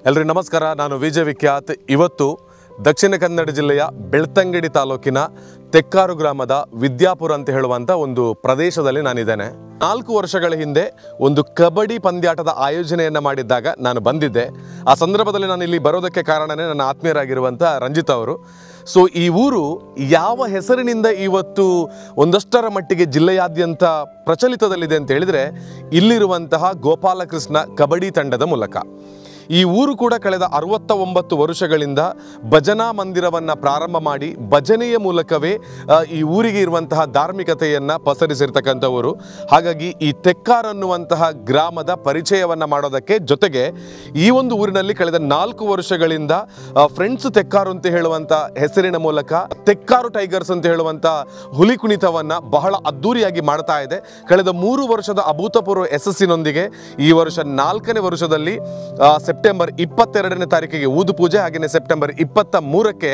ಎಲ್ಲರಿಗೂ ನಮಸ್ಕಾರ. ನಾನು ವಿಜಯ ವಿಖ್ಯಾತ್. ಇವತ್ತು ದಕ್ಷಿಣ ಕನ್ನಡ ಜಿಲ್ಲೆಯ ಬೆಳ್ತಂಗಡಿ ತಾಲೂಕಿನ ತೆಕ್ಕಾರು ಗ್ರಾಮದ ವಿದ್ಯಾಪುರ ಅಂತ ಹೇಳುವಂಥ ಒಂದು ಪ್ರದೇಶದಲ್ಲಿ ನಾನಿದ್ದೇನೆ. 4 ವರ್ಷಗಳ ಹಿಂದೆ ಒಂದು ಕಬಡ್ಡಿ ಪಂದ್ಯಾಟದ ಆಯೋಜನೆಯನ್ನು ಮಾಡಿದ್ದಾಗ ನಾನು ಬಂದಿದ್ದೆ. ಆ ಸಂದರ್ಭದಲ್ಲಿ ನಾನು ಇಲ್ಲಿ ಬರೋದಕ್ಕೆ ಕಾರಣನೇ ನನ್ನ ಆತ್ಮೀಯರಾಗಿರುವಂಥ ರಂಜಿತ್ ಅವರು. ಸೊ ಈ ಊರು ಯಾವ ಹೆಸರಿನಿಂದ ಇವತ್ತು ಒಂದಷ್ಟರ ಮಟ್ಟಿಗೆ ಜಿಲ್ಲೆಯಾದ್ಯಂತ ಪ್ರಚಲಿತದಲ್ಲಿದೆ ಅಂತ ಹೇಳಿದರೆ ಇಲ್ಲಿರುವಂತಹ ಗೋಪಾಲಕೃಷ್ಣ ಕಬಡ್ಡಿ ತಂಡದ ಮೂಲಕ. ಈ ಊರು ಕೂಡ ಕಳೆದ 69 ವರ್ಷಗಳಿಂದ ಭಜನಾ ಮಂದಿರವನ್ನು ಪ್ರಾರಂಭ ಮಾಡಿ ಭಜನೆಯ ಮೂಲಕವೇ ಈ ಊರಿಗೆ ಇರುವಂತಹ ಧಾರ್ಮಿಕತೆಯನ್ನು ಪಸರಿಸಿರ್ತಕ್ಕಂಥ ಊರು. ಹಾಗಾಗಿ ಈ ತೆಕ್ಕಾರು ಅನ್ನುವಂತಹ ಗ್ರಾಮದ ಪರಿಚಯವನ್ನು ಮಾಡೋದಕ್ಕೆ ಜೊತೆಗೆ ಈ ಒಂದು ಊರಿನಲ್ಲಿ ಕಳೆದ 4 ವರ್ಷಗಳಿಂದ ಫ್ರೆಂಡ್ಸ್ ತೆಕ್ಕಾರು ಅಂತ ಹೇಳುವಂಥ ಹೆಸರಿನ ಮೂಲಕ ತೆಕ್ಕಾರು ಟೈಗರ್ಸ್ ಅಂತ ಹೇಳುವಂಥ ಹುಲಿ ಕುಣಿತವನ್ನು ಬಹಳ ಅದ್ಧೂರಿಯಾಗಿ ಮಾಡ್ತಾ ಇದೆ. ಕಳೆದ 3 ವರ್ಷದ ಅಭೂತಪೂರ್ವ ಯಶಸ್ಸಿನೊಂದಿಗೆ ಈ ವರ್ಷ 4ನೇ ವರ್ಷದಲ್ಲಿ ಸೆಪ್ಟೆಂಬರ್ 22ನೇ ತಾರೀಕಿಗೆ ಊದು ಪೂಜೆ, ಹಾಗೆಯೇ ಸೆಪ್ಟೆಂಬರ್ 23ಕ್ಕೆ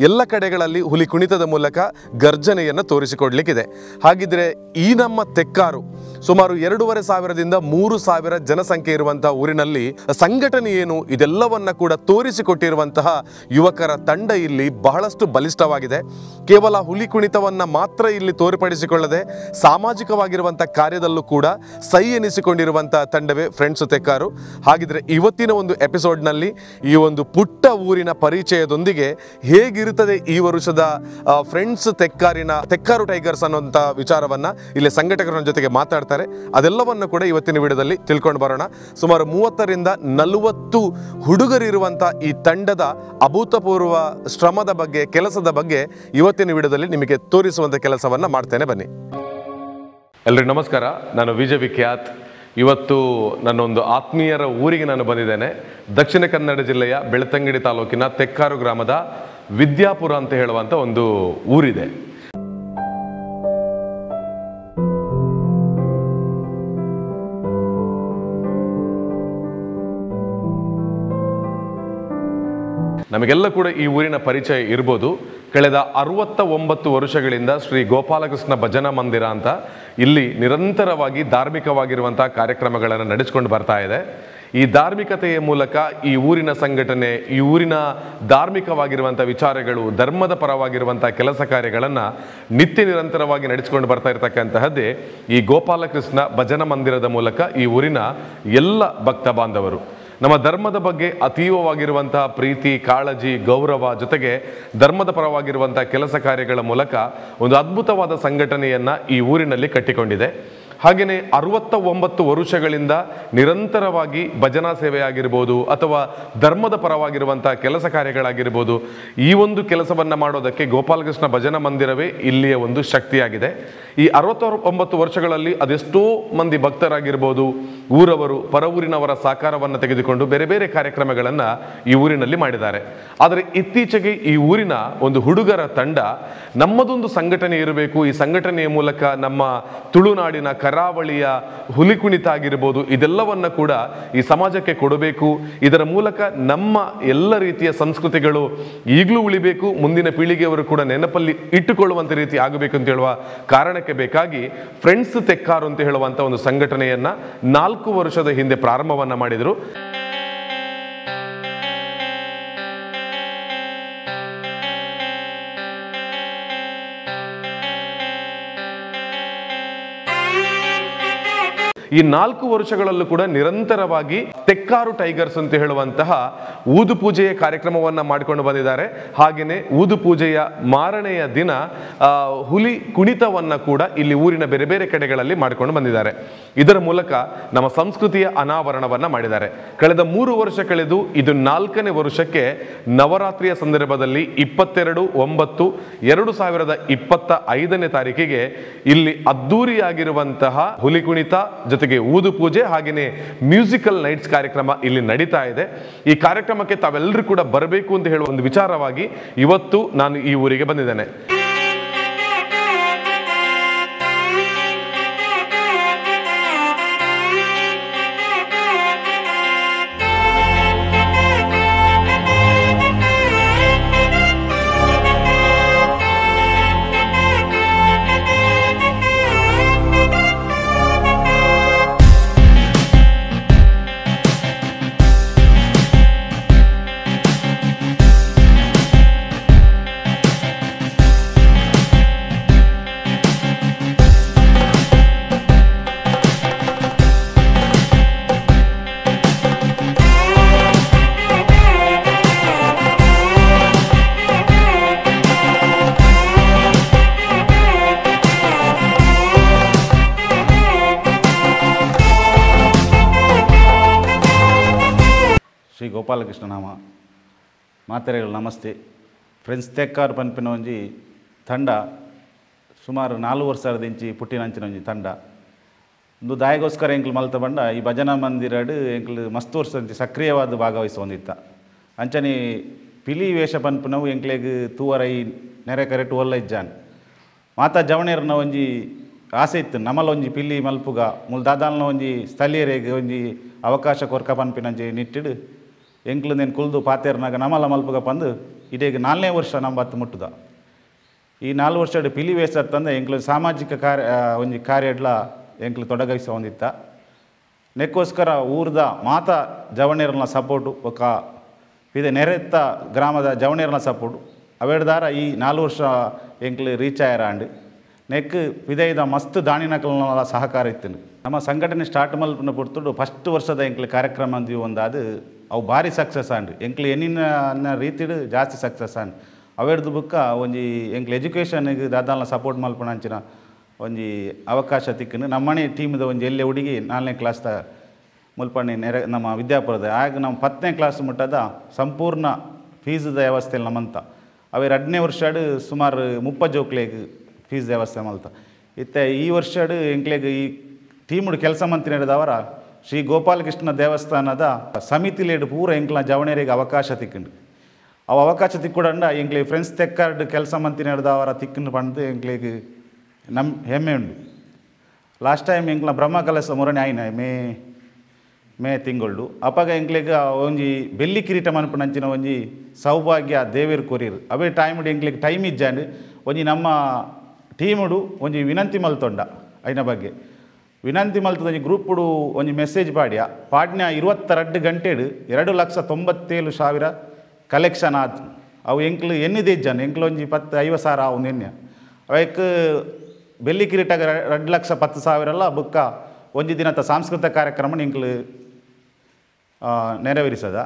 ಎಲ್ಲ ಕಡೆಗಳಲ್ಲಿ ಹುಲಿ ಕುಣಿತದ ಮೂಲಕ ಗರ್ಜನೆಯನ್ನು ತೋರಿಸಿಕೊಡ್ಲಿಕ್ಕಿದೆ. ಹಾಗಿದ್ರೆ ಈ ನಮ್ಮ ತೆಕ್ಕಾರು ಸುಮಾರು 2,500ದಿಂದ 3,000 ಜನಸಂಖ್ಯೆ ಇರುವಂತಹ ಊರಿನಲ್ಲಿ ಸಂಘಟನೆ ಏನು ಇದೆಲ್ಲವನ್ನ ಕೂಡ ತೋರಿಸಿಕೊಟ್ಟಿರುವಂತಹ ಯುವಕರ ತಂಡ ಇಲ್ಲಿ ಬಹಳಷ್ಟು ಬಲಿಷ್ಠವಾಗಿದೆ. ಕೇವಲ ಹುಲಿ ಕುಣಿತವನ್ನ ಮಾತ್ರ ಇಲ್ಲಿ ತೋರ್ಪಡಿಸಿಕೊಳ್ಳದೆ ಸಾಮಾಜಿಕವಾಗಿರುವಂತಹ ಕಾರ್ಯದಲ್ಲೂ ಕೂಡ ಸೈ ಎನಿಸಿಕೊಂಡಿರುವಂತಹ ತಂಡವೇ ಫ್ರೆಂಡ್ಸ್ ತೆಕ್ಕಾರು. ಹಾಗಿದ್ರೆ ಇವತ್ತಿನ ಒಂದು ಎಪಿಸೋಡ್ನಲ್ಲಿ ಈ ಒಂದು ಪುಟ್ಟ ಊರಿನ ಪರಿಚಯದೊಂದಿಗೆ ಹೇಗಿರುತ್ತದೆ ಈ ವರ್ಷದ ಫ್ರೆಂಡ್ಸ್ ತೆಕ್ಕಾರು ಟೈಗರ್ಸ್ ಅನ್ನುವಂಥ ವಿಚಾರವನ್ನ ಇಲ್ಲಿ ಸಂಘಟಕರ ಜೊತೆಗೆ ಮಾತಾಡ್ತಾರೆ. ಅದೆಲ್ಲವನ್ನು ಕೂಡ ಇವತ್ತಿನ ವಿಡಿಯೋದಲ್ಲಿ ತಿಳ್ಕೊಂಡು ಬರೋಣ. ಸುಮಾರು 30ರಿಂದ 40 ಹುಡುಗರಿರುವಂಥ ಈ ತಂಡದ ಅಭೂತಪೂರ್ವ ಶ್ರಮದ ಬಗ್ಗೆ, ಕೆಲಸದ ಬಗ್ಗೆ ಇವತ್ತಿನ ವಿಡಿಯೋದಲ್ಲಿ ನಿಮಗೆ ತೋರಿಸುವಂಥ ಕೆಲಸವನ್ನ ಮಾಡ್ತೇನೆ. ಬನ್ನಿ. ಎಲ್ರಿಗೂ ನಮಸ್ಕಾರ. ನಾನು ವಿಜಯ ವಿಖ್ಯಾತ್. ಇವತ್ತು ನನ್ನೊಂದು ಆತ್ಮೀಯರ ಊರಿಗೆ ನಾನು ಬಂದಿದ್ದೇನೆ. ದಕ್ಷಿಣ ಕನ್ನಡ ಜಿಲ್ಲೆಯ ಬೆಳ್ತಂಗಡಿ ತಾಲೂಕಿನ ತೆಕ್ಕಾರು ಗ್ರಾಮದ ವಿದ್ಯಾಪುರ ಅಂತ ಹೇಳುವಂಥ ಒಂದು ಊರಿದೆ. ನಮಗೆಲ್ಲ ಕೂಡ ಈ ಊರಿನ ಪರಿಚಯ ಇರ್ಬೋದು. ಕಳೆದ 69 ವರ್ಷಗಳಿಂದ ಶ್ರೀ ಗೋಪಾಲಕೃಷ್ಣ ಭಜನಾ ಮಂದಿರ ಅಂತ ಇಲ್ಲಿ ನಿರಂತರವಾಗಿ ಧಾರ್ಮಿಕವಾಗಿರುವಂಥ ಕಾರ್ಯಕ್ರಮಗಳನ್ನು ನಡೆಸಿಕೊಂಡು ಬರ್ತಾ ಇದೆ. ಈ ಧಾರ್ಮಿಕತೆಯ ಮೂಲಕ ಈ ಊರಿನ ಸಂಘಟನೆ, ಈ ಊರಿನ ಧಾರ್ಮಿಕವಾಗಿರುವಂಥ ವಿಚಾರಗಳು, ಧರ್ಮದ ಪರವಾಗಿರುವಂಥ ಕೆಲಸ ಕಾರ್ಯಗಳನ್ನು ನಿತ್ಯ ನಿರಂತರವಾಗಿ ನಡೆಸಿಕೊಂಡು ಬರ್ತಾ ಇರತಕ್ಕಂತಹದ್ದೇ ಈ ಗೋಪಾಲಕೃಷ್ಣ ಭಜನಾ ಮಂದಿರದ ಮೂಲಕ ಈ ಊರಿನ ಎಲ್ಲ ಭಕ್ತ ಬಾಂಧವರು ನಮ್ಮ ಧರ್ಮದ ಬಗ್ಗೆ ಅತೀವವಾಗಿರುವಂತಹ ಪ್ರೀತಿ, ಕಾಳಜಿ, ಗೌರವ ಜೊತೆಗೆ ಧರ್ಮದ ಪರವಾಗಿರುವಂತಹ ಕೆಲಸ ಕಾರ್ಯಗಳ ಮೂಲಕ ಒಂದು ಅದ್ಭುತವಾದ ಸಂಘಟನೆಯನ್ನು ಈ ಊರಿನಲ್ಲಿ ಕಟ್ಟಿಕೊಂಡಿದೆ. ಹಾಗೆಯೇ 69 ವರ್ಷಗಳಿಂದ ನಿರಂತರವಾಗಿ ಭಜನಾ ಸೇವೆ ಆಗಿರ್ಬೋದು ಅಥವಾ ಧರ್ಮದ ಪರವಾಗಿರುವಂಥ ಕೆಲಸ ಕಾರ್ಯಗಳಾಗಿರ್ಬೋದು, ಈ ಒಂದು ಕೆಲಸವನ್ನು ಮಾಡೋದಕ್ಕೆ ಗೋಪಾಲಕೃಷ್ಣ ಭಜನಾ ಮಂದಿರವೇ ಇಲ್ಲಿಯ ಒಂದು ಶಕ್ತಿಯಾಗಿದೆ. ಈ 69 ವರ್ಷಗಳಲ್ಲಿ ಅದೆಷ್ಟೋ ಮಂದಿ ಭಕ್ತರಾಗಿರ್ಬೋದು, ಊರವರು, ಪರ ಊರಿನವರ ಸಹಕಾರವನ್ನು ತೆಗೆದುಕೊಂಡು ಬೇರೆ ಬೇರೆ ಕಾರ್ಯಕ್ರಮಗಳನ್ನು ಈ ಊರಿನಲ್ಲಿ ಮಾಡಿದ್ದಾರೆ. ಆದರೆ ಇತ್ತೀಚೆಗೆ ಈ ಊರಿನ ಒಂದು ಹುಡುಗರ ತಂಡ ನಮ್ಮದೊಂದು ಸಂಘಟನೆ ಇರಬೇಕು, ಈ ಸಂಘಟನೆಯ ಮೂಲಕ ನಮ್ಮ ತುಳುನಾಡಿನ ಕರಾವಳಿಯ ಹುಲಿ ಕುಣಿತ ಆಗಿರ್ಬೋದು ಇದೆಲ್ಲವನ್ನ ಕೂಡ ಈ ಸಮಾಜಕ್ಕೆ ಕೊಡಬೇಕು, ಇದರ ಮೂಲಕ ನಮ್ಮ ಎಲ್ಲ ರೀತಿಯ ಸಂಸ್ಕೃತಿಗಳು ಈಗಲೂ ಉಳಿಬೇಕು, ಮುಂದಿನ ಪೀಳಿಗೆಯವರು ಕೂಡ ನೆನಪಲ್ಲಿ ಇಟ್ಟುಕೊಳ್ಳುವಂಥ ರೀತಿ ಆಗಬೇಕು ಅಂತ ಹೇಳುವ ಕಾರಣಕ್ಕೆ ಬೇಕಾಗಿ ಫ್ರೆಂಡ್ಸ್ ತೆಕ್ಕಾರು ಅಂತ ಹೇಳುವಂಥ ಒಂದು ಸಂಘಟನೆಯನ್ನ 4 ವರ್ಷದ ಹಿಂದೆ ಪ್ರಾರಂಭವನ್ನ ಮಾಡಿದರು. ಈ 4 ವರ್ಷಗಳಲ್ಲೂ ಕೂಡ ನಿರಂತರವಾಗಿ ತೆಕ್ಕಾರು ಟೈಗರ್ಸ್ ಅಂತ ಹೇಳುವಂತಹ ಊದು ಪೂಜೆಯ ಕಾರ್ಯಕ್ರಮವನ್ನ ಮಾಡಿಕೊಂಡು ಬಂದಿದ್ದಾರೆ. ಹಾಗೆಯೇ ಊದು ಪೂಜೆಯ ಮಾರನೆಯ ದಿನ ಹುಲಿ ಕುಣಿತವನ್ನ ಕೂಡ ಇಲ್ಲಿ ಊರಿನ ಬೇರೆ ಬೇರೆ ಕಡೆಗಳಲ್ಲಿ ಮಾಡಿಕೊಂಡು ಬಂದಿದ್ದಾರೆ. ಇದರ ಮೂಲಕ ನಮ್ಮ ಸಂಸ್ಕೃತಿಯ ಅನಾವರಣವನ್ನ ಮಾಡಿದ್ದಾರೆ. ಕಳೆದ 3 ವರ್ಷ ಕಳೆದು ಇದು 4ನೇ ವರ್ಷಕ್ಕೆ ನವರಾತ್ರಿಯ ಸಂದರ್ಭದಲ್ಲಿ 22/9/2025ನೇ ತಾರೀಕಿಗೆ ಇಲ್ಲಿ ಅದ್ದೂರಿಯಾಗಿರುವಂತಹ ಹುಲಿ ಕುಣಿತ ಜೊತೆಗೆ ಊದು ಪೂಜೆ ಹಾಗೆಯೇ ಮ್ಯೂಸಿಕಲ್ ನೈಟ್ಸ್ ಕಾರ್ಯಕ್ರಮ ಇಲ್ಲಿ ನಡೀತಾ ಇದೆ. ಈ ಕಾರ್ಯಕ್ರಮಕ್ಕೆ ತಾವೆಲ್ಲರೂ ಕೂಡ ಬರಬೇಕು ಅಂತ ಹೇಳುವ ಒಂದು ವಿಚಾರವಾಗಿ ಇವತ್ತು ನಾನು ಈ ಊರಿಗೆ ಬಂದಿದ್ದೇನೆ. ಗೋಪಾಲಕೃಷ್ಣ ನಾಮ ಮಾತೆರೆಗಳು ನಮಸ್ತೆ. ಫ್ರೆಂಡ್ಸ್ ತೆಕ್ಕಾರು ಪನ್ಪಿನ ಒಂಜಿ ತಂಡ ಸುಮಾರು 4 ವರ್ಷದ ಇಂಚಿ ಪುಟ್ಟಿನಂಚಿನ ಒಂಜಿ ತಂಡ ಒಂದು ದಾಯಗೋಸ್ಕರ ಎಂಕ್ಲು ಮಲ್ತ ಬಂಡ ಈ ಭಜನಾ ಮಂದಿರಡು ಎಂಕ್ಲು ಮಸ್ತ್ ವರ್ಷ ಸಕ್ರಿಯವಾದ ಭಾಗವಹಿಸೊಂದಿತ್ತ. ಅಂಚನೆ ಪಿಲಿ ವೇಷ ಪನ್ಪುನವು ಎಂಕ್ಲೆಗ್ ತೂವರೈ ನೆರೆ ಕರೆಕ್ಟ್ ಒಲ್ಲ ಇಜ್ಜಾನ್ ಮಾತಾ ಜವಣೇರ್ನ ಒಂಜಿ ಆಸೆ ಇತ್ತು ನಮಲ ಒಂಜಿ ಪಿಲಿ ಮಲ್ಪುಗ ಮುಲ್ ದಾದಾಲ್ನ ಒಂಜಿ ಸ್ಥಳೀಯರಿಗೆ ಒಂಜಿ ಅವಕಾಶ ಕೊರ್ಕ ಪನ್ಪಿನಂಚಿ ನಿಟ್ಟಿಡು ಎಂಕ್ಲು ನೆನ್ ಕುಲ್ದು ಪಾತೇರ್ನಾಗ ನಮಲ ಮಲ್ಪುಗ ಪಂದು ಇಡೀಗ 4ನೇ ವರ್ಷ ನಂಬತ್ತು ಮುಟ್ಟುದ. ಈ 4 ವರ್ಷ ಪಿಲಿ ವೇಷ ತಂದ ಎಂಕ್ಲು ಸಾಮಾಜಿಕ ಒಂಜಿ ಕಾರ್ಯಡ್ಲ ಎಂಕ್ಲು ತೊಡಗಿಸ ಹೊಂದಿತ್ತ. ನೆಕ್ಕೋಸ್ಕರ ಊರ್ದ ಮಾತಾ ಜವಣೇರ್ನ ಸಪೋರ್ಟು ಒಕ್ಕ ಇದೇ ನೆರೆತ್ತ ಗ್ರಾಮದ ಜವಣೇರ್ನ ಸಪೋರ್ಟು ಅವೇಡ್ದಾರ ಈ 4 ವರ್ಷ ಎಂಕ್ಲು ರೀಚ್ ಆಯರಾಂಡು ನೆಕ್ ವಿಧೇಯದ ಮಸ್ತ್ ದಾಣಿನಕಲ್ನ ಸಹಕಾರ ಇತ್ತು. ನಮ್ಮ ಸಂಘಟನೆ ಸ್ಟಾರ್ಟ್ ಮಲ್ಪನ ಪುಡ್ತುಡು ಫಸ್ಟ್ ವರ್ಷದ ಎಂಕ್ಲು ಕಾರ್ಯಕ್ರಮ ಅಂದ್ವಿ ಒಂದಾದು ಅವು ಭಾರಿ ಸಕ್ಸಸ್ ಆಂಡು ಎಂಕ್ಲು ಎನ್ನಿನ ರೀತಿಡು ಜಾಸ್ತಿ ಸಕ್ಸಸ್ ಆಂಡು ಅವೇಡ್ದು ಬುಕ್ಕ ಒಂಜಿ ಎಂಕ್ಲು ಎಜುಕೇಷನ್ಗೆ ದಾದಾಲ್ನ ಸಪೋರ್ಟ್ ಮಲ್ಪನ ಅಂಚಿನ ಒಂಜಿ ಅವಕಾಶ ತಿಕ್ಕನು. ನಮ್ಮನೆ ಟೀಮ್ದ ಒಂಜಿ ಎಲ್ಲೆ ಹುಡುಗಿ 4ನೇ ಕ್ಲಾಸ್ದ ಮುಲ್ಪಣ್ಣಿ ನೆರೆ ನಮ್ಮ ವಿದ್ಯಾಪುರದ ಆಗ ನಾವು 10ನೇ ಕ್ಲಾಸ್ ಮುಟ್ಟದ ಸಂಪೂರ್ಣ ಫೀಸ್ದ ವ್ಯವಸ್ಥೆಯಲ್ಲಿ ನಮ್ಮಂತ ಅವೇ 2ನೇ ವರ್ಷ ಸುಮಾರು 30 ಜೋಕ್ಲೆಗ್ ಫೀಸ್ ವ್ಯವಸ್ಥೆ ಮಲ್ತ ಇತ್ತೆ. ಈ ವರ್ಷ ಎಂಕ್ಲೆಗ್ ಈ ಟೀಮುಡು ಕೆಲಸ ಮಂತ್ರಿ ನಡೆದವರ ಶ್ರೀ ಗೋಪಾಲಕೃಷ್ಣ ದೇವಸ್ಥಾನದ ಸಮಿತಿಲೇಡು ಪೂರ ಎಂಕ್ಲ ಜವಣೇರಿಗೆ ಅವಕಾಶ ತಿಕ್ಕಂಡು ಅವು ಅವಕಾಶ ತಿಕ್ಕುಡಂಡ ಎಂಕ್ಲಿಗೆ ಫ್ರೆಂಡ್ಸ್ ತೆಕ್ಕಾರ್ಡ್ ಕೆಲಸ ಮಂತ್ರಿ ನಡೆದವರ ತಿಕ್ಕಂಡು ಪಂದು ಎಂಕ್ಲಿಗೆ ನಮ್ಮ ಹೆಮ್ಮೆ ಉಂಡು. ಲಾಸ್ಟ್ ಟೈಮ್ ಎಂಕ್ಲ ಬ್ರಹ್ಮ ಕಲಸ ಮುರಣೆ ಆಯ್ನ ಮೇ ತಿಂಗಳು ಅಪ್ಪಾಗ ಎಂಕ್ಲಿಗೆ ಒಂಜಿ ಬೆಳ್ಳಿ ಕಿರೀಟ ಮನ್ಪುನಂಚಿನ ಒಂಜಿ ಸೌಭಾಗ್ಯ ದೇವೇರು ಕೊರಿಯರು ಅವೇ ಟೈಮ್ಡು ಎಂಕ್ಲಿಗೆ ಟೈಮ್ ಇಜ್ಜಾಂಡು ಒಂಜಿ ನಮ್ಮ ಟೀಮುಡು ಒಂಜಿ ವಿನಂತಿ ಮಲ್ತೊಂಡ ಐನ ಬಗ್ಗೆ ವಿನಂತಿ ಮಲ್ತದ ಒಂಜಿ ಗ್ರೂಪುಡು ಒಂಜಿ ಮೆಸೇಜ್ ಪಾಡ್ನ 22 ಗಂಟೆಡು 2,97,000 ಕಲೆಕ್ಷನ್ ಆತು. ಅವು ಎಂಕ್ಲು ಎನ್ನಿದೆ ಇಜ್ಜಾನು ಎಂಕ್ಲು ಒಂಜಿ 50,000 ಒಂದು ಎಣ್ಣೆ ಅವಕ್ಕೆ ಬೆಳ್ಳಿ ಕಿರೀಟ 2,10,000 ಬುಕ್ಕ ಒಂಜಿ ದಿನದ ಸಾಂಸ್ಕೃತಿಕ ಕಾರ್ಯಕ್ರಮ ಎಂಕ್ಲು ನೆರವೇರಿಸದ.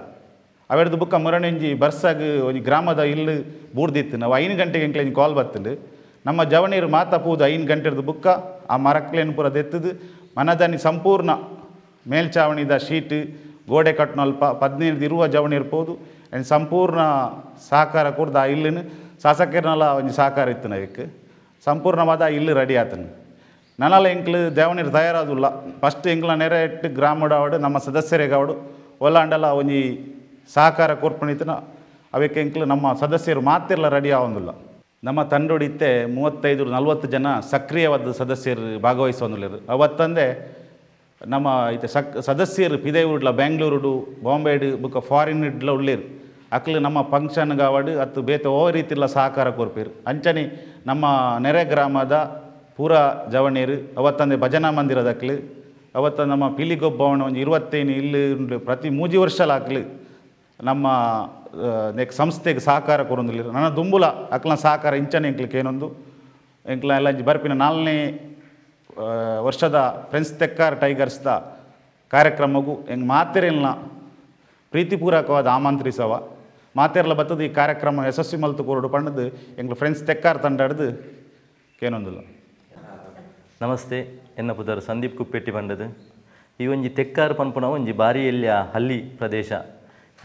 ಅವೆಡ್ದು ಬುಕ್ಕ ಮುರಣೆಂಜಿ ಬರ್ಸಾಗ ಒಂಜಿ ಗ್ರಾಮದ ಇಲ್ಲು ಬೂರ್ದಿತ್ತು ನಾವು 5 ಗಂಟೆಗೆ ಎಂಕ್ಲೆ ಕಾಲ್ ಬರ್ತಂಡು ನಮ್ಮ ಜವಣೀರು ಮಾತಾ ಪೂದು 5 ಗಂಟೆದು ಬುಕ್ಕ ಆ ಮರಕ್ಲೇನು ಪೂರ ದೆತ್ತದು ಮನದಾನಿ ಸಂಪೂರ್ಣ ಮೇಲ್ಚಾವಣಿದ ಶೀಟ್ ಗೋಡೆ ಕಟ್ನಲ್ಪ 15 ಇರುವ ಜವಣೀರು ಪೋದು ಸಂಪೂರ್ಣ ಸಹಕಾರ ಕೂರ್ದು ಆ ಇಲ್ಲಿನ ಶಾಸಕರನೆಲ್ಲ ಒಂಜಿ ಸಹಕಾರ ಇತ್ತು ನವಕ್ಕೆ ಸಂಪೂರ್ಣವಾದ ಆ ಇಲ್ಲು ರೆಡಿ ಆತನು. ನನ್ನಲ್ಲ ಎಂಕ್ಲು ದೇವನೀರು ತಯಾರಾದುಲ್ಲ ಫಸ್ಟ್ ಎಂಕ್ಲ ನೆರೆ ಇಟ್ಟು ಗ್ರಾಮಡಾವಡು ನಮ್ಮ ಸದಸ್ಯರಿಗಾವಡು ಒಲ್ಲಾಂಡಲ್ಲ ಒಂಜಿ ಸಹಕಾರ ಕೋರ್ಪಣಿತನ ಅವಕ್ಕೆ ಎಂಕ್ಲು ನಮ್ಮ ಸದಸ್ಯರು ಮಾತೆಲ್ಲ ರೆಡಿ ಆಗೊಂದಿಲ್ಲ. ನಮ್ಮ ತಂಡೊಡಿತ್ತೆ 35-40 ಜನ ಸಕ್ರಿಯವಾದ ಸದಸ್ಯರು ಭಾಗವಹಿಸೋದಿಲ್ಲರು ಅವತ್ತಂದೆ ನಮ್ಮ ಇತ್ತೆ ಸದಸ್ಯರು ಪಿದೆ ಉಡ್ಲ ಬೆಂಗಳೂರು ಬಾಂಬೆಡು ಬುಕ್ಕ ಫಾರಿನ್ ಇಡ್ಲ ಉಳ್ಳೇರು ಅಕ್ಲು ನಮ್ಮ ಫಂಕ್ಷನ್ಗೆ ಅವಡು ಅತ್ತು ಬೇತೆ ಓ ರೀತಿಲ್ಲ ಸಹಕಾರ ಕೊರ್ಪೇರು ಅಂಚನೆ ನಮ್ಮ ನೆರೆ ಗ್ರಾಮದ ಪೂರ ಜವಣೀರು ಅವತ್ತಂದೆ ಭಜನಾ ಮಂದಿರದಕ್ಲು ಅವತ್ತ ನಮ್ಮ ಪಿಲಿಗೊಬ್ಬವಣ ಒಂದು 25 ಇಲ್ಲಿ ಪ್ರತಿ 3 ವರ್ಷಲಾಕ್ಲು ನಮ್ಮ ಸಂಸ್ಥೆಗೆ ಸಹಕಾರ ಕೊರೊಂದಿಲ್ಲ ನನ್ನ ದುಂಬುಲ ಅಕ್ಲ ಸಹಕಾರ ಇಂಚನೆ ಎಂಕ್ಲಿಕ್ಕೆ ಏನೊಂದು ಎಂಕ್ಲ ಎಲ್ಲ ಬರ್ಪಿನ 4ನೇ ವರ್ಷದ ಫ್ರೆಂಡ್ಸ್ ತೆಕ್ಕಾರ್ ಟೈಗರ್ಸ್ದ ಕಾರ್ಯಕ್ರಮಗೂ ಹೆಂಗೆ ಮಾತೆರೆಲ್ನ ಪ್ರೀತಿಪೂರ್ವಕವಾದ ಆಮಂತ್ರಿಸವ ಮಾತೆರ್ಲ ಬತ್ತದ ಈ ಕಾರ್ಯಕ್ರಮ ಯಶಸ್ವಿ ಮಲ್ತು ಕೊರಡು ಪಂಡದು ಎಂಗ್ಲ ಫ್ರೆಂಡ್ಸ್ ತೆಕ್ಕಾರ್ ತಂಡ ಹಿಡ್ದು ಕೇನೊಂದಿಲ್ಲ. ನಮಸ್ತೆ ಎನ್ನ ಪುದರ್ ಸಂದೀಪ್ ಕುಪ್ಪೆಟ್ಟಿ ಪಂಡದು ಈ ಒಂಜಿ ತೆಕ್ಕಾರು ಪನ್ಪುನ ಒಂಜಿ ಬಾರಿ ಎಲ್ಲಿಯ ಹಳ್ಳಿ ಪ್ರದೇಶ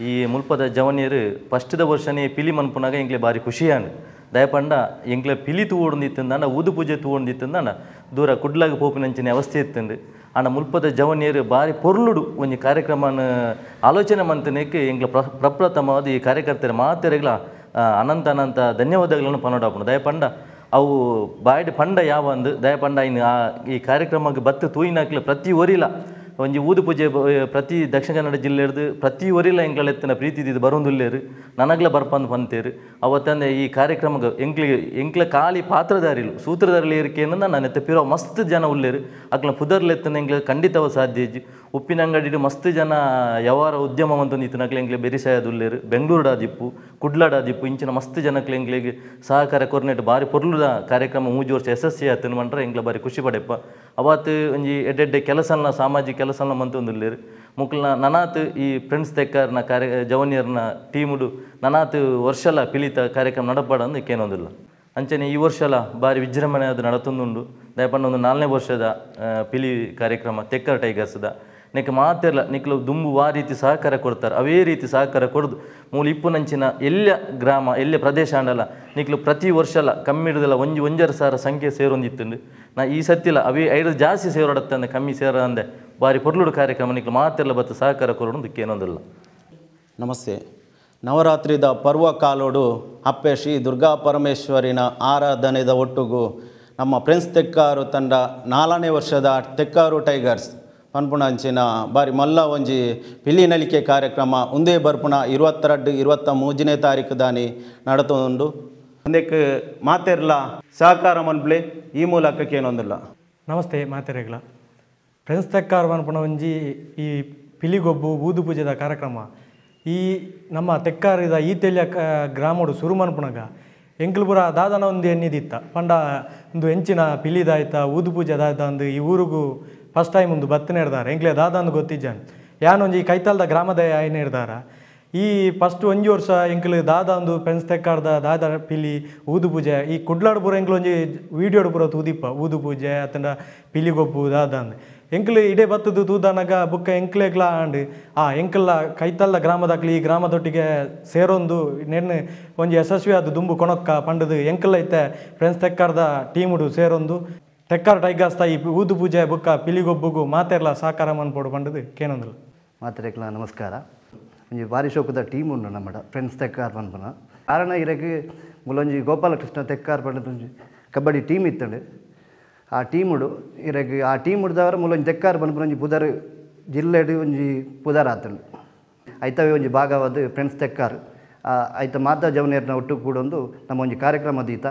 ಈ ಮುಲ್ಪದ ಜವನಿಯರು ಫಸ್ಟ್ದ ವರ್ಷನೇ ಪಿಲಿ ಮನ್ಪುನಾಗ ಎಂಕ್ಲೆ ಬಾರಿ ಖುಷಿಯಾನು ದಯಪಂಡ ಎಂಕ್ಲೆ ಪಿಲಿ ತೂವೊಂದಿತ್ತಂದ ಊದು ಪೂಜೆ ತೂವೊಂದಿತ್ತಂದ ದೂರ ಕುಡ್ಲಾಗ ಪೋಪಿನಂಚಿನ ಅವಸ್ಥೆ ಇತ್ತಂಡು ಆಂಡ ಮುಲ್ಪದ ಜವನಿಯರು ಬಾರಿ ಪೊರ್ಲುಡು ಒಂಜಿ ಕಾರ್ಯಕ್ರಮನ ಆಲೋಚನೆ ಮಂತನಕ್ಕೆ ಎಂಕ್ಲ ಪ್ರಪ್ರಥಮವಾದ ಈ ಕಾರ್ಯಕರ್ತರ ಮಾತೆರೆಗ್ಲ ಅನಂತ ಧನ್ಯವಾದಗಳನ್ನು ಪನೋಡಾಪುಂಡು ದಯಪಂಡ ಅವು ಬಾಯ್ಡ್ ಪಂಡ ಯಾವಂದು ದಯಪಂಡ ಇನ್ನು ಈ ಕಾರ್ಯಕ್ರಮಕ್ಕೆ ಬತ್ತು ತೂಯಿನಾಕ್ಲ ಪ್ರತಿ ಒರಿಲ ಒಂಜಿ ಊದು ಪೂಜೆ ಪ್ರತಿ ದಕ್ಷಿಣ ಕನ್ನಡ ಜಿಲ್ಲೆರ್ದು ಪ್ರತಿ ಒರಿಲ ಎಂಕ್ಲ ಎತ್ತಿನ ಪ್ರೀತಿದ್ದು ಬರೋಂದುಲ್ಲೇರು ನನಗ್ಲ ಬರ್ಪಂದು ಪಂತೇರು ಅವತ್ತಂದೆ ಈ ಕಾರ್ಯಕ್ರಮಕ್ಕೆ ಎಂಕ್ಲ ಖಾಲಿ ಪಾತ್ರಧಾರಿಲು ಸೂತ್ರಧಾರಿಲು ಏರಿಕೆಯನ್ನು ನಾನು ಎತ್ತಪಿರೋ ಮಸ್ತ್ ಜನ ಉಲ್ಲೇರು ಅಕ್ಲ ಪುದರ್ಲೆತ್ತನ ಎಂಕ್ಲ ಖಂಡಿತವ ಸಾಧ್ಯ ಇಜ್ಜಿ ಉಪ್ಪಿನ ಅಂಗಡಿ ಮಸ್ತ್ ಜನ ಯಾವಾರ ಉದ್ಯಮ ಅಂತಂದಿತ್ತು ನಕ್ಲೆ ಎಂಕ್ಲೆ ಬೆರಿಸಾಯದುಲ್ಲೇರು ಬೆಂಗಳೂರುಡಾದಿಪ್ಪು ಕುಡ್ಲಾಡಾದಿಪ್ಪು ಇಂಚಿನ ಮಸ್ತ್ ಜನಕ್ಲೆ ಎಂಕ್ಲೆಗೆ ಸಹಕಾರ ಕೊರ್ನೆಟ್ ಬಾರಿ ಪೊರ್ಲುದ ಕಾರ್ಯಕ್ರಮ 3 ವರ್ಷ ಯಶಸ್ವಿ ಆತನು ಮಂಟ್ರೆ ಎಂಕ್ಲ ಬಾರಿ ಖುಷಿ ಪಡೆಪ್ಪ ಅವತ್ತು ಒಂಜಿ ಎಡ್ಡೆಡ್ಡೆ ಕೆಲಸನ ಸಾಮಾಜಿಕ ಕೆಲಸನ ಮಂತೊಂದುಲ್ಲೇರು ಮುಕ್ಲ ನನಾತ್ ಈ ಫ್ರೆಂಡ್ಸ್ ತೆಕ್ಕಾರ್ನ ಜವನಿಯರ್ನ ಟೀಮುಡು ನನಾತ್ ವರ್ಷಲ ಪಿಲಿತ ಕಾರ್ಯಕ್ರಮ ನಡಪಾಡಂದು ಕೇನೊಂದಿಲ್ಲ ಅಂಚನೆ ಈ ವರ್ಷಲ ಬಾರಿ ವಿಜೃಂಭಣೆ ಅದು ನಡತೊಂದುಂಡು ದಯಪಂಡ ಒಂದು 4ನೇ ವರ್ಷದ ಪಿಲಿ ಕಾರ್ಯಕ್ರಮ ತೆಕ್ಕರ್ ಟೈಗರ್ಸ್ದ ನೆಕ್ ಮಾತಿರಲ್ಲ ನಿಕ್ಲು ದುಂಬು ಆ ರೀತಿ ಸಹಕಾರ ಕೊಡ್ತಾರೆ ಅವೇ ರೀತಿ ಸಹಕಾರ ಕೊಡೋದು ಮೂಲ ಇಪ್ಪುನಂಚಿನ ಎಲ್ಲ ಗ್ರಾಮ ಎಲ್ಲ ಪ್ರದೇಶ ಅಂಡಲ್ಲ ನಿಕ್ಲು ಪ್ರತಿ ವರ್ಷ ಅಲ್ಲ ಕಮ್ಮಿ ಹಿಡಿದಲ್ಲ ಒಂಜರ ಸಾವಿರ ಸಂಖ್ಯೆ ಸೇರೊಂದಿತ್ತುಂಡು ನಾ ಈ ಸತ್ತಿಲ್ಲ ಅವೇ ಐದು ಜಾಸ್ತಿ ಸೇರೋಡತ್ತಂದೆ ಕಮ್ಮಿ ಸೇರ ಅಂದೆ ಬಾರಿ ಪೊರ್ಲುಡು ಕಾರ್ಯಕ್ರಮ ನಿಕ್ಲು ಮಾತಿರಲ್ಲ ಬತ್ತು ಸಹಕಾರ ಕೊಡೋದು ದಿಕ್ಕೇನೊಂದಿಲ್ಲ. ನಮಸ್ತೆ. ನವರಾತ್ರಿದ ಪರ್ವ ಕಾಲೋಡು ಅಪ್ಪೆ ಶ್ರೀ ದುರ್ಗಾ ಪರಮೇಶ್ವರಿನ ಆರಾಧನೆದ ಒಟ್ಟುಗು ನಮ್ಮ ಫ್ರೆಂಡ್ಸ್ ತೆಕ್ಕಾರು ತಂಡ 4ನೇ ವರ್ಷದ ತೆಕ್ಕಾರು ಟೈಗರ್ಸ್ ಪನ್ಪುಣಂಚಿನ ಬಾರಿ ಮಲ್ಲ ಒಂಜಿ ಪಿಲಿ ನಲಿಕೆ ಕಾರ್ಯಕ್ರಮ ಉಂದೇ ಬರ್ಪುಣ 22 23ನೇ ತಾರೀಕು ದಾನಿ ನಡತುಂಡು ಒಂದಕ್ಕೆ ಮಾತೆರ್ಲ ಸಹಕಾರ ಮನ್ಪ್ಲೆ ಈ ಮೂಲಕಕ್ಕೆ ಏನೊಂದಿಲ್ಲ. ನಮಸ್ತೆ ಮಾತೆರೆಗ್ಲ ಫ್ರೆಂಡ್ಸ್ ತೆಕ್ಕಾರು ಪನ್ಪುಣ ಒಂಜಿ ಈ ಪಿಲಿಗೊಬ್ಬು ಬೂದು ಪೂಜೆದ ಕಾರ್ಯಕ್ರಮ ಈ ನಮ್ಮ ತೆಕ್ಕಾರಿದ ಈ ತೆಲಿಯ ಗ್ರಾಮಡು ಸುರು ಮನ್ಪುಣಗ ಎಂಕಲ್ಪುರ ದಾದನ ಒಂದು ಎನ್ನಿದಿತ್ತ ಪಂಡ ಒಂದು ಎಂಚಿನ ಪಿಲಿದಾಯ್ತ ಊದು ಪೂಜೆ ದಾಯ್ತ ಒಂದು ಈ ಊರಿಗೂ ಫಸ್ಟ್ ಟೈಮ್ ಒಂದು ಬತ್ತನೆ ಹಿಡ್ದಾರ ಎಂಕ್ಲೆ ದಾದ ಅಂದು ಗೊತ್ತಿದ್ದಾನೆ ಯಾನೊಂಜಿ ಕೈತಾಲ್ದ ಗ್ರಾಮದ ಆಯ್ನೆ ಹಿಡ್ದಾರ ಈ ಫಸ್ಟ್ 1 ವರ್ಷ ಎಂಕಲ್ ದಾದ ಒಂದು ಫ್ರೆಂಡ್ಸ್ ತೆಕ್ಕಾರ್ದ ದಾದ ಪಿಲಿ ಊದು ಪೂಜೆ ಈ ಕುಡ್ಲಾಡು ಪೂರ ಎಂಕ್ಲೊಂಜಿ ವೀಡಿಯೋಡು ಪೂರ ತೂದಿಪ್ಪ ಊದು ಪೂಜೆ ಅತ್ತಂಡ ಪಿಲಿಗೊಬ್ಬು ದಾದ ಅಂದು ಎಂಕ್ಲು ಇಡೇ ಬತ್ತದು ತೂದನಗ ಬುಕ್ಕ ಎಂಕ್ಲೆಗ್ಲ ಆಂಡ್ ಎಂಕಲ್ಲ ಕೈತಲ್ಲ ಗ್ರಾಮದಾಕ್ಲಿ ಈ ಗ್ರಾಮದೊಟ್ಟಿಗೆ ಸೇರೊಂದು ನೆನ್ನೆ ಒಂಜಿ ಯಶಸ್ವಿ ಆದ ದುಂಬು ಕೊಣಕ್ಕ ಪಂಡದು ಎಂಕಲ್ಲ ಐತೆ ಫ್ರೆಂಡ್ಸ್ ತೆಕ್ಕಾರ್ದ ಟೀಮುಡು ಸೇರೊಂದು ತೆಕ್ಕಾರ್ ಟೈಗರ್ಸ್ ಈ ಊದು ಪೂಜೆ ಬುಕ್ಕ ಪಿಲಿಗೊಬ್ಬುಗು ಮಾತೆರ್ಲ ಸಹಕಾರ ಮನ್ಪೋಡು ಪಂಡದು ಕೇನೊಂದಿಲ್ಲ. ಮಾತೆರೆಗ್ಲ ನಮಸ್ಕಾರ. ಒಂಜಿ ಬಾರಿ ಶೋಕದ ಟೀಮ್ ಉಂಡು ನಮ್ಮಡ ಫ್ರೆಂಡ್ಸ್ ತೆಕ್ಕಾರ್ ಪನ್ಪುನ ಕಾರಣ ಇರಕ್ಕೆ ಮೂಲೊಂಜಿ ಗೋಪಾಲಕೃಷ್ಣ ತೆಕ್ಕಾರ್ ಪಂಡದು ಕಬಡ್ಡಿ ಟೀಮ್ ಇತ್ತಂಡು ಆ ಟೀಮುಡು ಇರಗೆ ಆ ಟೀಮುಡ್ದವರ ಮೂಲೊಂಜಿ ತೆಕ್ಕಾರ್ ಪನ್ಪುನ ಒಂಜಿ ಪುದರ್ ಜಿಲ್ಲೆಡು ಒಂಜಿ ಪುದರ್ ಆತಂಡು ಐತವೇ ಒಂಜಿ ಭಾಗವಾದ ಫ್ರೆಂಡ್ಸ್ ತೆಕ್ಕಾರ್ ಐತ ಮಾತಾ ಜವನೇರ್ನ ಒಟ್ಟು ಕೂಡ ಒಂದು ನಮ್ಮ ಒಂಜಿ ಕಾರ್ಯಕ್ರಮ ದೀತ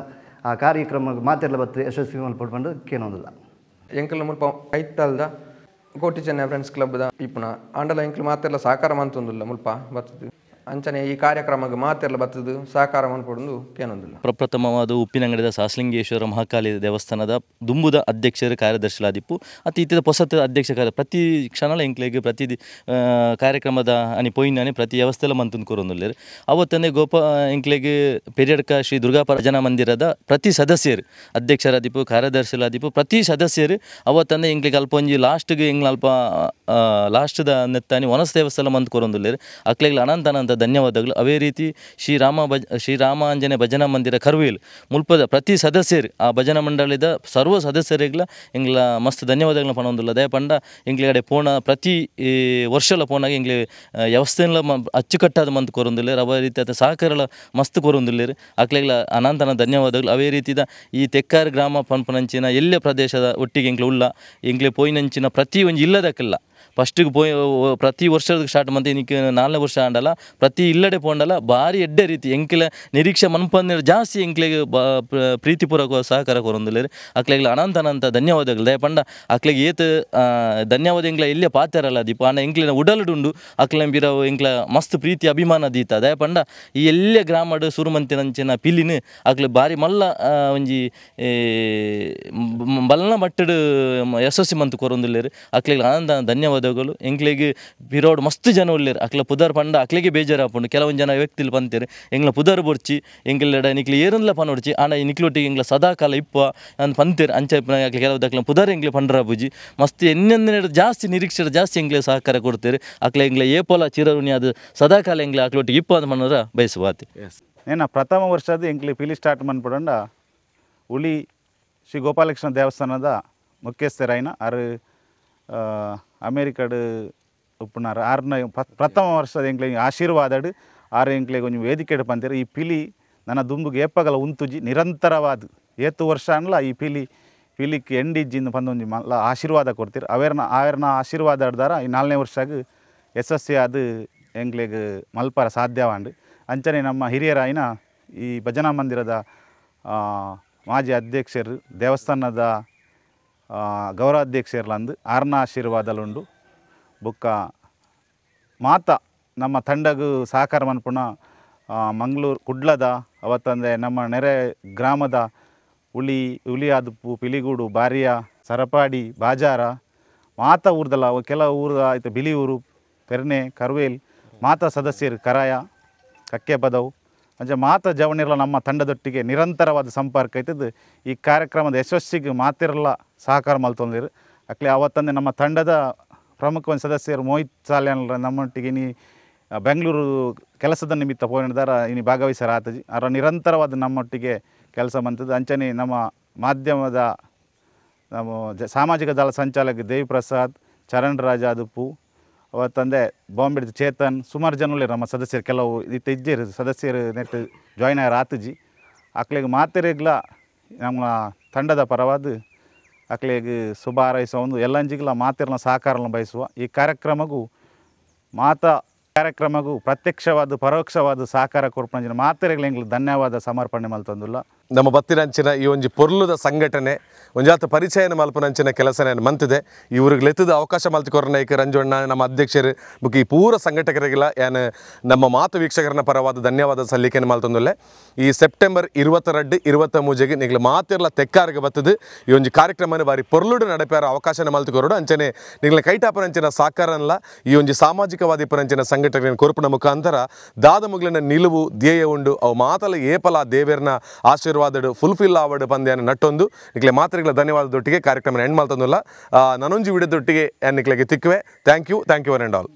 ಆ ಕಾರ್ಯಕ್ರಮ ಮಾತೆರ್ಲ ಬತ್ತು ಯಶಸ್ವಿ ಮಲ್ಪಡ್ಕೊಂಡು ಕೇನೊಂದಿಲ್ಲ. ಎಂಕಲ್ ಮುಲ್ಪ ಐತಲ್ದ ಕೋಟಿ ಚೆನ್ನೈ ಫ್ರೆಂಡ್ಸ್ ಕ್ಲಬ್ದ ಇಪ್ಪುನ ಅಂಡಲ ಎಂಕಲ್ ಮಾತೆರ್ಲ ಸಹಕಾರ ಮಂತೊಂದುಲ್ಲ ಮುಲ್ಪ ಬರ್ತದೆ ಅಂಚನೆ ಈ ಕಾರ್ಯಕ್ರಮಕ್ಕೆ ಮಾತೆರ್ಲ ಬತ್ತದು ಸಹಕಾರ ಮನ್ಪೊಂದು ಕೇನೊಂದಿಲ್ಲ. ಪ್ರಪ್ರಥಮವಾದ ಉಪ್ಪಿನಂಗಡಿದ ಸಾಸ್ಲಿಂಗೇಶ್ವರ ಮಹಾಕಾಳಿ ದೇವಸ್ಥಾನದ ದುಂಬುದ ಅಧ್ಯಕ್ಷರು ಕಾರ್ಯದರ್ಶಿಲಾದಿಪ್ಪು ಅತಿ ಇತ್ತಿದ ಹೊಸತ ಅಧ್ಯಕ್ಷ ಪ್ರತಿ ಕ್ಷಣ ಎಂಕ್ಲೆಗೆ ಪ್ರತಿ ಕಾರ್ಯಕ್ರಮದ ಅನಿ ಪೊಯ್ನಾನೆ ಪ್ರತಿ ವ್ಯವಸ್ಥೆಲ್ಲ ಮಂತಂದು ಕೊರೊಂದುಲ್ಲೇರು ಅವತ್ತಂದೇ ಎಂಕ್ಲೆಗೆ ಪೆರಿಯಡ್ಕ ಶ್ರೀ ದುರ್ಗಾ ಭಜನಾ ಮಂದಿರದ ಪ್ರತಿ ಸದಸ್ಯರು ಅಧ್ಯಕ್ಷರಾದಿಪ್ಪು ಕಾರ್ಯದರ್ಶಿಲಾದಿಪ್ಪು ಪ್ರತಿ ಸದಸ್ಯರು ಅವತ್ತಂದೇ ಎಂಕ್ಲೆಗೆ ಅಲ್ಪ ಒಂಜಿ ಲಾಸ್ಟ್ಗೆ ಎಂಗ್ಲ ಅಲ್ಪ ಲಾಸ್ಟ್ದ ನೆತ್ತಾನಿ ಒನಸ್ ದೇವಸ್ಥಾನ ಮಂತ್ ಕೊರೊಂದುಲ್ಲೇರು ಅಕ್ಲೆಗ್ಲ ಅನಂತ ಧನ್ಯವಾದಗಳು. ಅವೇ ರೀತಿ ಶ್ರೀರಾಮಾಂಜನೆ ಭಜನಾ ಮಂದಿರ ಕರ್ವೇಲ್ ಮುಲ್ಪದ ಪ್ರತಿ ಸದಸ್ಯರು ಆ ಭಜನಾ ಮಂಡಳಿದ ಸರ್ವ ಸದಸ್ಯರಿಗ್ಲ ಎಂಗ್ಲ ಮಸ್ತ್ ಧನ್ಯವಾದಗಳನ್ನ ಪಣೊಂದಿಲ್ಲ ದಯ ಪಂಡ ಎಂಗ್ಲೆಗಡೆ ಪೋಣ ಪ್ರತಿ ವರ್ಷಲ ಪೋನಾಗ ಎಂಗ್ಲೆ ವ್ಯವಸ್ಥೆಲ್ಲ ಅಚ್ಚುಕಟ್ಟಾದ ಮಂತ್ ಕೊರೊಂದಿಲ್ಲೇರು ಅವೇ ರೀತಿ ಅದ ಸಹಕಾರಲ ಮಸ್ತ್ ಕೊರೊಂದಿಲ್ಲೇರು ಅಕ್ಲೆಗ್ಲ ಅನಂತನ ಧನ್ಯವಾದಗಳು. ಅವೇ ರೀತಿದ ಈ ತೆಕ್ಕಾರ್ ಗ್ರಾಮ ಪನ್ಪನಂಚಿನ ಎಲ್ಲ ಪ್ರದೇಶದ ಒಟ್ಟಿಗೆ ಎಂಗ್ಲೆ ಉಳ್ಳ ಎಂಗ್ಲೆ ಪೋಯಿನಂಚಿನ ಪ್ರತಿ ಒಂಜಿ ಇಲ್ಲದಕ್ಕಿಲ್ಲ ಫಸ್ಟಿಗೆ ಪ್ರತಿ ವರ್ಷದ ಸ್ಟಾರ್ಟ್ ಮಂತ್ ಇನ್ನಿಕ್ಕೆ 4ನೇ ವರ್ಷ ಆಂಡಲ್ಲ ಪ್ರತಿ ಇಲ್ಲಡೆ ಪೋಂಡಲ್ಲ ಭಾರಿ ಎಡ್ಡೆ ರೀತಿ ಎಂಕ್ಲೆ ನಿರೀಕ್ಷೆ ಮನ್ಪಂದಿರ ಜಾಸ್ತಿ ಎಂಕ್ಲೆಗೆ ಪ್ರೀತಿಪೂರ್ವಕ ಸಹಕಾರ ಕೊರೊಂದಿಲ್ಲೇರು ಅಕ್ಲೆಗ್ಲ ಅನಂತ ಧನ್ಯವಾದಗಳು ದಯ ಪಂಡ ಅಕ್ಲೆಗೆ ಏತ್ ಧನ್ಯವಾದ ಎಂಗ್ಲ ಇಲ್ಲೇ ಪಾತ್ಯಾರಲ್ಲ ದೀಪ ಆಂಡ ಎಂಕ್ಲಿನ ಉಡಲುಡುಂಡು ಅಕ್ಲೆಂಬಿರ ಎಂಕ್ಲ ಮಸ್ತ್ ಪ್ರೀತಿ ಅಭಿಮಾನ ದೀತ ದಯ ಪಂಡ ಈ ಎಲ್ಲ ಗ್ರಾಮಡು ಸುರುಮಂತಿನಂಚಿನ ಪಿಲಿನ ಅಕ್ಲೆ ಭಾರಿ ಮಲ್ಲ ಒಂಜಿ ಬಲ್ನ ಮಟ್ಟಡು ಯಶಸ್ವಿ ಮಂತ್ ಕೊರೊಂದಿಲ್ಲೇರು ಅಕ್ಲೆಗ್ಲ ಅನಂತ ಧನ್ಯವಾದ ಎಂಕ್ಲೆಗೆ ಬಿರೋಡ್ ಮಸ್ತ್ ಜನ ಉಳ್ಳೇರು ಅಕ್ಲ ಪುದರ್ ಪಂಡ ಅಕ್ಲೆಗೆ ಬೇಜಾರಾಪುಂಡು ಕೆಲವೊಂದು ಜನ ವ್ಯಕ್ತಿಲ್ ಪಂತೇರು ಎಂಗ್ಲ ಪುದರ್ ಬೊರ್ಚಿ ಎಂಗ್ಲೆಡ ನಿಕ್ಲಿ ಏರನ್ಲ ಪನೊಡ್ಚಿ ಆಂಡ ನಿಕ್ಲೊಟ್ಟಿಗೆ ಎಂಗ್ಲ ಸದಾಕಾಲ ಇಪ್ಪ ಅಂದ್ ಪಂತೇರು ಅಂಚ ಅಕ್ಲೆ ಕೆಲವು ಪುದರ್ ಎಂಗ್ಲೆ ಪಂಡ್ರ ಬುಜಿ ಮಸ್ತ್ ಎನ್ನೆಂದ ಜಾಸ್ತಿ ನಿರೀಕ್ಷೆ ಜಾಸ್ತಿ ಎಂಗ್ಲೆ ಸಹಕಾರ ಕೊಡ್ತೇರು ಅಕ್ಲೆ ಎಂಗ್ಲೆ ಏಪೋಲ ಚಿರರುಣಿ ಅದು ಸದಾಕಾಲ ಎಂಗ್ಲೆ ಅಕ್ಲೊಟ್ಟಿಗೆ ಇಪ್ಪ ಅಂತ ಮನರ ಬಯಸುವಾತಿ. నేను ಪ್ರಥಮ ವರ್ಷದ ಎಂಕ್ಲಿ ಪಿಲಿ ಸ್ಟಾರ್ಟ್ ಮನ್ಪಡಂಡ ಉಳಿ ಶ್ರೀ ಗೋಪಾಲಕೃಷ್ಣ ದೇವಸ್ಥಾನದ ಮುಖ್ಯಸ್ಥರಾಯಿನ ಆರು ಅಮೇರಿಕಡ್ ಉಪ್ಪುನಾರ ಆರ್ನ ಪ್ರಥಮ ವರ್ಷದ ಎಂಕ್ಲೆಗೆ ಆಶೀರ್ವಾದಡು ಆರು ಎಂಕ್ಲೆಗೆ ಒಂಜಿ ವೇದಿಕೆಡು ಪಂತೇರು ಈ ಪಿಲಿ ನನ್ನ ದುಂಬುಗೆ ಏಪಗಲ ಉಂತುಜಿ ನಿರಂತರವಾದ ಏತು ವರ್ಷ ಅನ್ಲ ಈ ಪಿಲಿಕ್ಕೆ ಎಂಡಿಜ್ಜಿಂದ ಪಂದೊಂಜಿ ಮಲ್ಲ ಆಶೀರ್ವಾದ ಕೊಡ್ತೀರು ಅವೇರ್ನ ಆಶೀರ್ವಾದ ಹಿಡ್ದಾರ ಈ 4ನೇ ವರ್ಷಕ್ಕೆ ಯಶಸ್ವಿ ಅದು ಎಂಕ್ಲೆಗೆ ಮಲ್ಪರ ಸಾಧ್ಯವಾಂಡು ಅಂಚನೆ ನಮ್ಮ ಹಿರಿಯರಾಯಿನ ಈ ಭಜನಾ ಮಂದಿರದ ಮಾಜಿ ಅಧ್ಯಕ್ಷರು ದೇವಸ್ಥಾನದ ಗೌರವಾಧ್ಯಕ್ಷರ್ಲಂದು ಆರ್ನ ಆಶೀರ್ವಾದಲುಂಡು ಬೊಕ್ಕ ಮಾತ ನಮ್ಮ ತಂಡಗೂ ಸಹಕಾರ ಮನ್ಪುಣ ಮಂಗಳೂರು ಕುಡ್ಲದ ಅವತ್ತಂದೆ ನಮ್ಮ ನೆರೆ ಗ್ರಾಮದ ಉಳಿಯಾದುಪ್ಪು ಪಿಲಿಗೂಡು ಬಾರಿಯ ಸರಪಾಡಿ ಬಾಜಾರ ಮಾತ ಊರ್ದಲ್ಲ ಕೆಲವು ಊರು ಆಯ್ತು ಬಿಲಿಯೂರು ಪೆರ್ನೆ ಕರ್ವೇಲ್ ಮಾತ ಸದಸ್ಯರು ಕರಾಯ ಕಕ್ಕೆ ಪದವು ಅಂಚೆ ಮಾತ ಜವಣಿರಲ ನಮ್ಮ ತಂಡದೊಟ್ಟಿಗೆ ನಿರಂತರವಾದ ಸಂಪರ್ಕ ಐತದ್ದು ಈ ಕಾರ್ಯಕ್ರಮದ ಯಶಸ್ಸಿಗೆ ಮಾತಿರಲ್ಲ ಸಹಕಾರ ಮಲ್ತೊಂದಿರು ಅಕ್ಲೆ ಅವತ್ತಂದೆ ನಮ್ಮ ತಂಡದ ಪ್ರಮುಖ ಒಂದು ಸದಸ್ಯರು ಮೋಹಿತ್ ಸಾಲ್ಯಾನ್ರ ನಮ್ಮೊಟ್ಟಿಗೆ ಇನಿ ಬೆಂಗಳೂರು ಕೆಲಸದ ನಿಮಿತ್ತ ಪೋಯಿದಾರ ಇನಿ ಭಾಗವಹಿಸರ ಆತಜಿ ಅವರ ನಿರಂತರವಾದ ನಮ್ಮೊಟ್ಟಿಗೆ ಕೆಲಸ ಬಂತದ್ದು. ಅಂಚನೆ ನಮ್ಮ ಮಾಧ್ಯಮದ ನಮ್ಮ ಸಾಮಾಜಿಕ ಜಾಲ ಸಂಚಾಲಕ ದೇವಿ ಪ್ರಸಾದ್, ಚರಣ್ ರಾಜ ಅದುಪ್ಪು, ಅವತ್ತಂದೆ ಬಾಂಬೆ ಚೇತನ್, ಸುಮಾರು ಜನಗಳು ನಮ್ಮ ಸದಸ್ಯರು ಕೆಲವು ಇಜ್ಜೇರು ಸದಸ್ಯರು ನೆಟ್ಟು ಜಾಯ್ನ್ ಆಗಿ ಆತಜಿ. ಅಕ್ಲಿಗೆ ಮಾತೆರೆಗ್ಲ ನಮ್ಮ ತಂಡದ ಪರವಾದ ಅಕ್ಲಿಗೆ ಶುಭ ಹಾರೈಸುವ ಒಂದು ಎಲ್ಲಂಜಿಗ್ಲ ಮಾತೆರ್ನ ಸಹಕಾರನ ಬಯಸುವ ಈ ಕಾರ್ಯಕ್ರಮಗೂ ಪ್ರತ್ಯಕ್ಷವಾದ ಪರೋಕ್ಷವಾದ ಸಹಕಾರ ಕೊರ್ಪಂಜಿನ ಮಾತೆರೆಗ್ಲ ಎಂಗ್ಲು ಧನ್ಯವಾದ ಸಮರ್ಪಣೆ ಮಲ್ತಂದುಲ್ಲ. ನಮ್ಮ ಬತ್ತಿನಂಚಿನ ಈ ಒಂಜಿ ಪೊರ್ಲುದ ಸಂಘಟನೆ ಒಂಜಾತ ಪರಿಚಯನ ಮಲ್ಪನಂಚಿನ ಕೆಲಸನ ಮಂತಿದೆ. ಇವ್ರಿಗೆ ಲೆತ್ತದ ಅವಕಾಶ ಮಲ್ತಿಕೊರ್ನೈಕ ರಂಜಣ್ಣ ನಮ್ಮ ಅಧ್ಯಕ್ಷರು ಬುಕ್ ಈ ಪೂರ ಸಂಘಟಕರಿಗಿಲ್ಲ ಏನು ನಮ್ಮ ಮಾತು ವೀಕ್ಷಕರನ್ನ ಪರವಾದ ಧನ್ಯವಾದ ಸಲ್ಲಿಕೆಯನ್ನು ಮಲ್ತಂದುಲ್ಲೆ. ಈ ಸೆಪ್ಟೆಂಬರ್ 22 23 ನಿಗ್ಲು ಮಾತಿರ್ಲ ತೆಕ್ಕಾರಿಗೆ ಬತ್ತದು ಈ ಒಂಜಿ ಕಾರ್ಯಕ್ರಮನ ಬಾರಿ ಪೊರ್ಲುಡು ನಡೆಪಾರ ಅವಕಾಶನ ಮಲ್ತಿಕೊರೋಡು ಅಂಚನೆ ನಿಗ್ಲ ಕೈಟಾಪನಂಚಿನ ಸಾಕಾರನಲ್ಲ ಈ ಒಂಜಿ ಸಾಮಾಜಿಕವಾದಿ ಪರಂಚಿನ ಸಂಘಟನೆ ಕೊರ್ಪುನ ಮುಖಾಂತರ ದಾದ ಮುಗ್ಲಿನ ನಿಲುವು ಧ್ಯೇಯ ಉಂಡು ಅವು ಮಾತಲ ಏಪಲ ದೇವೇರ್ನ ಆಶೀರ್ವಾದಡು ಫುಲ್ಫಿಲ್ ಆವಡು ಪಂದ್ಯನ ನಟ್ಟೊಂದು ನಿಕ್ಲೆ ಮಾತ್ರೆಗಳ ಧನ್ಯವಾದದೊಟ್ಟಿಗೆ ಕಾರ್ಯಕ್ರಮ ಎಂಡ್ ಮಾಡ್ತಂದಿಲ್ಲ. ನಾನೊಂಜಿ ವಿಡಿಯೋದೊಟ್ಟಿಗೆ ನಿಕ್ಲೆಗೆ ತಿಕ್ಕುವೆ. Thank you one and all.